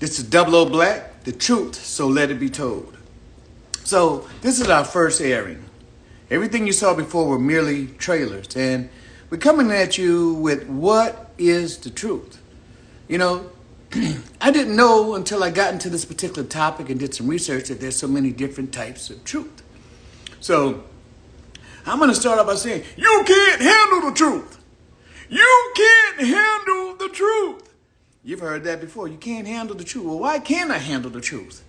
This is Double O Black, the truth, so let it be told. So this is our first airing. Everything you saw before were merely trailers, and we're coming at you with what is the truth. You know, I didn't know until I got into this particular topic and did some research that there's so many different types of truth. So I'm going to start off by saying, you can't handle the truth. You can't handle the truth. You've heard that before. You can't handle the truth. Well, why can't I handle the truth?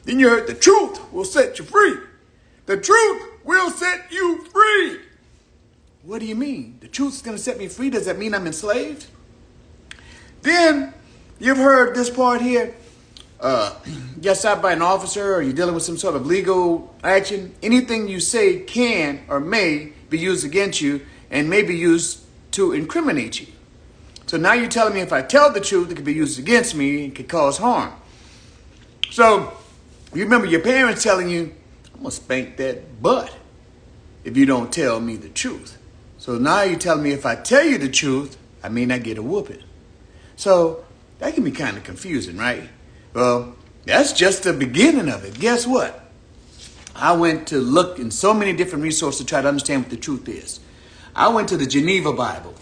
Then you heard the truth will set you free. The truth will set you free. What do you mean? The truth is going to set me free? Does that mean I'm enslaved? Then you've heard this part here. Get stopped by an officer or you're dealing with some sort of legal action. Anything you say can or may be used against you and may be used to incriminate you. So now you're telling me if I tell the truth, it could be used against me and could cause harm. So you remember your parents telling you, I'm going to spank that butt if you don't tell me the truth. So now you're telling me if I tell you the truth, I may not get a whooping. So that can be kind of confusing, right? Well, that's just the beginning of it. Guess what? I went to look in so many different resources to try to understand what the truth is. I went to the Geneva Bible.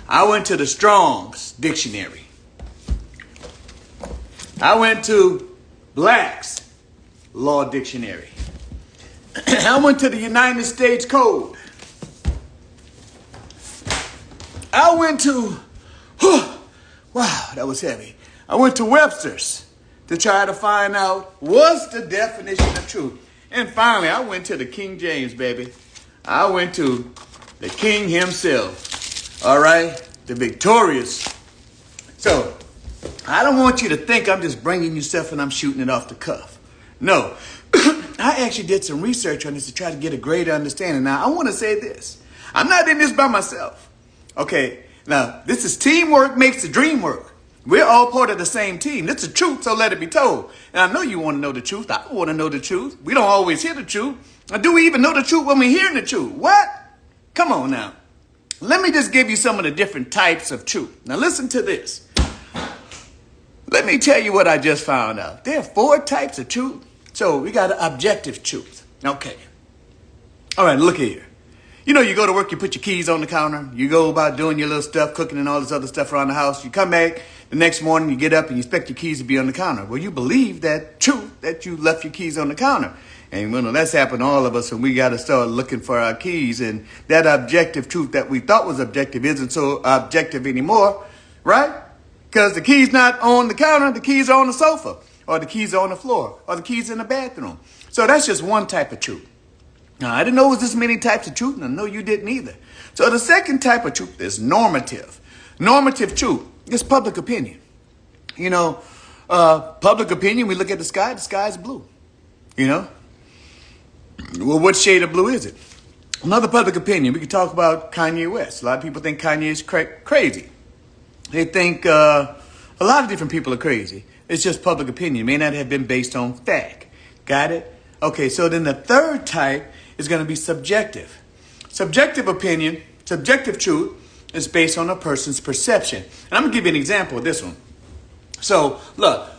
I went to the Strong's Dictionary. I went to Black's Law Dictionary. I went to the United States Code. I went to, wow, that was heavy. I went to Webster's to try to find out what's the definition of truth. And finally, I went to the King James, baby. I went to the King himself. All right, the victorious. So I don't want you to think I'm just bringing you stuff and I'm shooting it off the cuff. No, I actually did some research on this to try to get a greater understanding. Now, I want to say this. I'm not in this by myself. Okay, now, this is teamwork makes the dream work. We're all part of the same team. This is the truth, so let it be told. And I know you want to know the truth. I want to know the truth. We don't always hear the truth. Or do we even know the truth when we're hearing the truth? What? Come on now. Let me just give you some of the different types of truth. Now listen to this. Let me tell you what I just found out. There are 4 types of truth. So we got objective truth. Okay. All right, look here. You know, you go to work, you put your keys on the counter. You go about doing your little stuff, cooking and all this other stuff around the house. You come back the next morning, you get up and you expect your keys to be on the counter. Well, you believe that truth that you left your keys on the counter. And you know, that's happened to all of us, and we got to start looking for our keys. And that objective truth that we thought was objective isn't so objective anymore, right? Because the key's not on the counter, the keys are on the sofa, or the keys are on the floor, or the keys in the bathroom. So that's just one type of truth. Now, I didn't know it was this many types of truth, and I know you didn't either. So the second type of truth is normative. Normative truth is public opinion. You know, public opinion, we look at the sky's blue, you know. Well, what shade of blue is it? Another public opinion, we could talk about Kanye West. A lot of people think Kanye is crazy. They think a lot of different people are crazy. It's just public opinion. It may not have been based on fact. Got it? Okay, so then the third type is going to be subjective. Subjective opinion, subjective truth is based on a person's perception. And I'm going to give you an example of this one. So, look.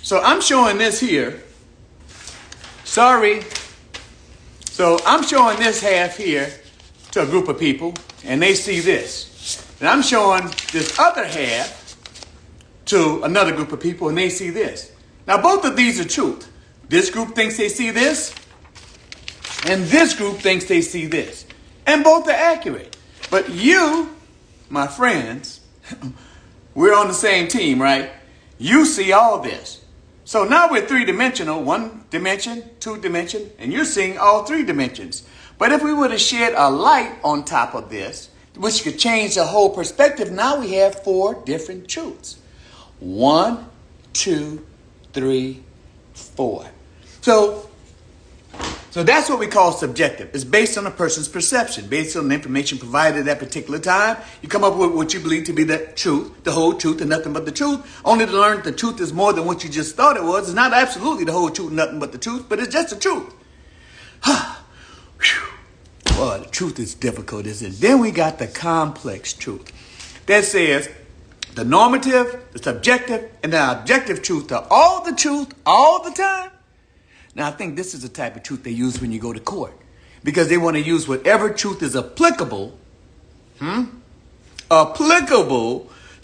So I'm showing this here. Sorry. So I'm showing this half here to a group of people, and they see this. And I'm showing this other half to another group of people, and they see this. Now, both of these are truth. This group thinks they see this, and this group thinks they see this. And both are accurate. But you, my friends, we're on the same team, right? You see all this. So now we're 3-dimensional, 1 dimension, 2 dimension, and you're seeing all 3 dimensions. But if we were to shed a light on top of this, which could change the whole perspective, now we have 4 different truths. 1, 2, 3, 4. So that's what we call subjective. It's based on a person's perception, based on the information provided at that particular time. You come up with what you believe to be the truth, the whole truth, and nothing but the truth. Only to learn that the truth is more than what you just thought it was. It's not absolutely the whole truth, nothing but the truth, but it's just the truth. Well, the truth is difficult, isn't it? Then we got the complex truth. That says the normative, the subjective, and the objective truth are all the truth all the time. Now, I think this is the type of truth they use when you go to court, because they want to use whatever truth is applicable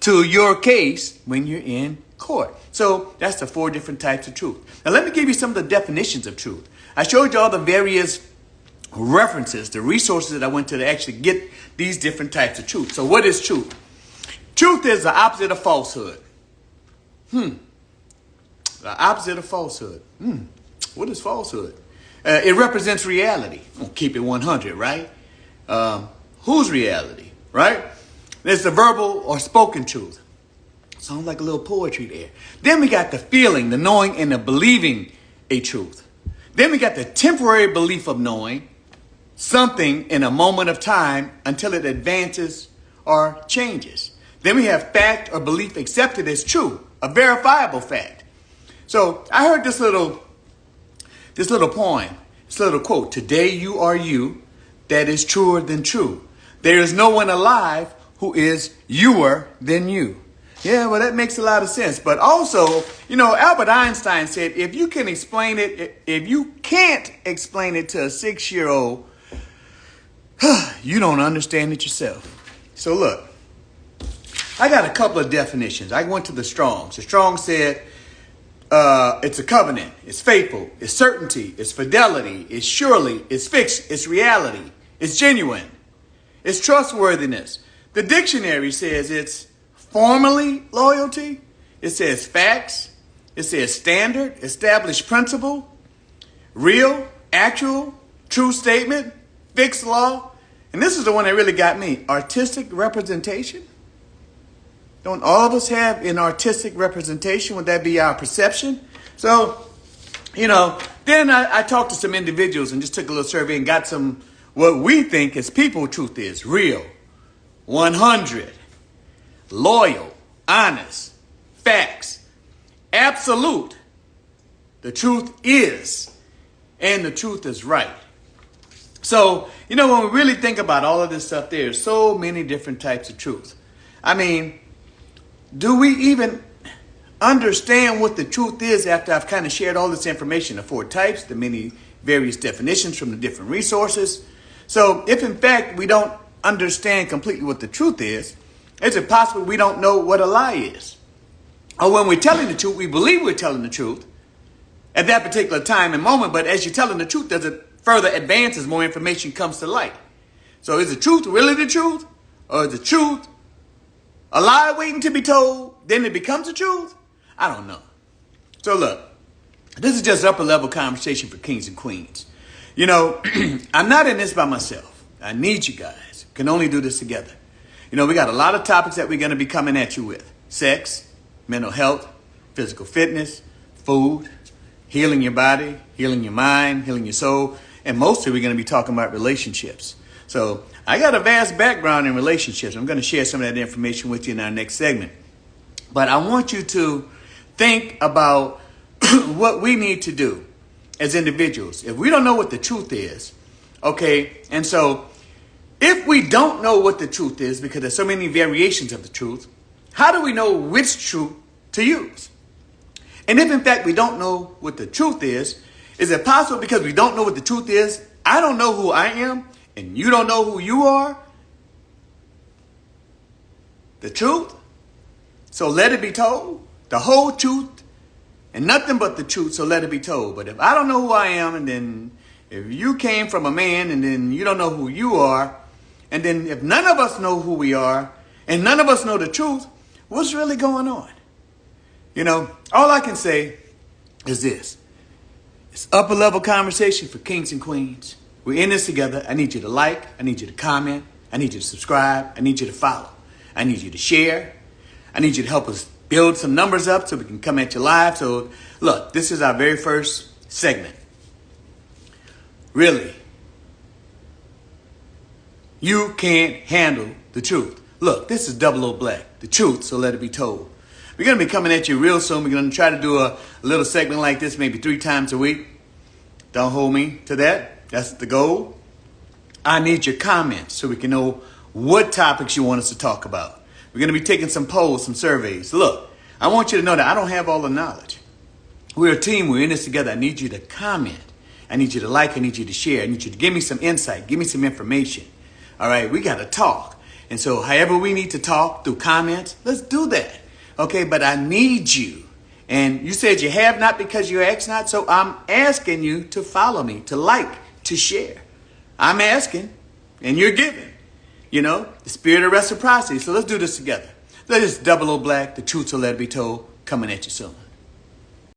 to your case when you're in court. So that's the 4 different types of truth. Now, let me give you some of the definitions of truth. I showed you all the various references, the resources that I went to actually get these different types of truth. So what is truth? Truth is the opposite of falsehood. The opposite of falsehood. What is falsehood? It represents reality. We'll keep it 100, right? Whose reality, right? There's the verbal or spoken truth. Sounds like a little poetry there. Then we got the feeling, the knowing, and the believing a truth. Then we got the temporary belief of knowing something in a moment of time until it advances or changes. Then we have fact or belief accepted as true, a verifiable fact. So I heard this little poem, this little quote: "Today you are you, that is truer than true. There is no one alive who is youer than you." Yeah, well, that makes a lot of sense. But also, Albert Einstein said, if you can't explain it to a 6-year-old, you don't understand it yourself. So look, I got a couple of definitions. I went to the Strong's. The Strong said it's a covenant, it's faithful, it's certainty, it's fidelity, it's surely, it's fixed, it's reality, it's genuine, it's trustworthiness. The dictionary says it's formally loyalty. It says facts. It says standard, established principle, real, actual, true statement, fixed law. And this is the one that really got me. Artistic representation. Don't all of us have an artistic representation? Would that be our perception? So, then I talked to some individuals and just took a little survey and got some, what we think as people truth is: real, 100, loyal, honest, facts, absolute. The truth is, and the truth is right. So, when we really think about all of this stuff, there's so many different types of truth. I mean, do we even understand what the truth is after I've kind of shared all this information, the 4 types, the many various definitions from the different resources? So if in fact we don't understand completely what the truth is it possible we don't know what a lie is? Or when we're telling the truth, we believe we're telling the truth at that particular time and moment, but as you're telling the truth, does it further advance as more information comes to light? So is the truth really the truth? Or is the truth a lie waiting to be told, then it becomes the truth? I don't know. So look, this is just upper level conversation for kings and queens. I'm not in this by myself. I need you guys. Can only do this together. We got a lot of topics that we're going to be coming at you with: sex, mental health, physical fitness, food, healing your body, healing your mind, healing your soul, and mostly we're going to be talking about relationships. So I got a vast background in relationships. I'm going to share some of that information with you in our next segment. But I want you to think about what we need to do as individuals. If we don't know what the truth is, okay, and so if we don't know what the truth is, because there's so many variations of the truth, how do we know which truth to use? And if in fact we don't know what the truth is it possible because we don't know what the truth is, I don't know who I am, and you don't know who you are? The truth? So let it be told. The whole truth and nothing but the truth, so let it be told. But if I don't know who I am, and then if you came from a man and then you don't know who you are, and then if none of us know who we are and none of us know the truth, what's really going on? All I can say is this. It's upper level conversation for kings and queens. We're in this together. I need you to like. I need you to comment. I need you to subscribe. I need you to follow. I need you to share. I need you to help us build some numbers up so we can come at you live. So look, this is our very first segment. Really, you can't handle the truth. Look, this is Double O Black, the truth, so let it be told. We're going to be coming at you real soon. We're going to try to do a little segment like this maybe 3 times a week. Don't hold me to that. That's the goal. I need your comments so we can know what topics you want us to talk about. We're going to be taking some polls, some surveys. Look, I want you to know that I don't have all the knowledge. We're a team. We're in this together. I need you to comment. I need you to like. I need you to share. I need you to give me some insight. Give me some information. All right, we got to talk. And so however we need to talk through comments, let's do that. Okay, but I need you. And you said you have not because you ask not. So I'm asking you to follow me, to like, to share. I'm asking and you're giving. You know, the spirit of reciprocity. So let's do this together. Let's just double O Black. The truth will let it be told. Coming at you soon.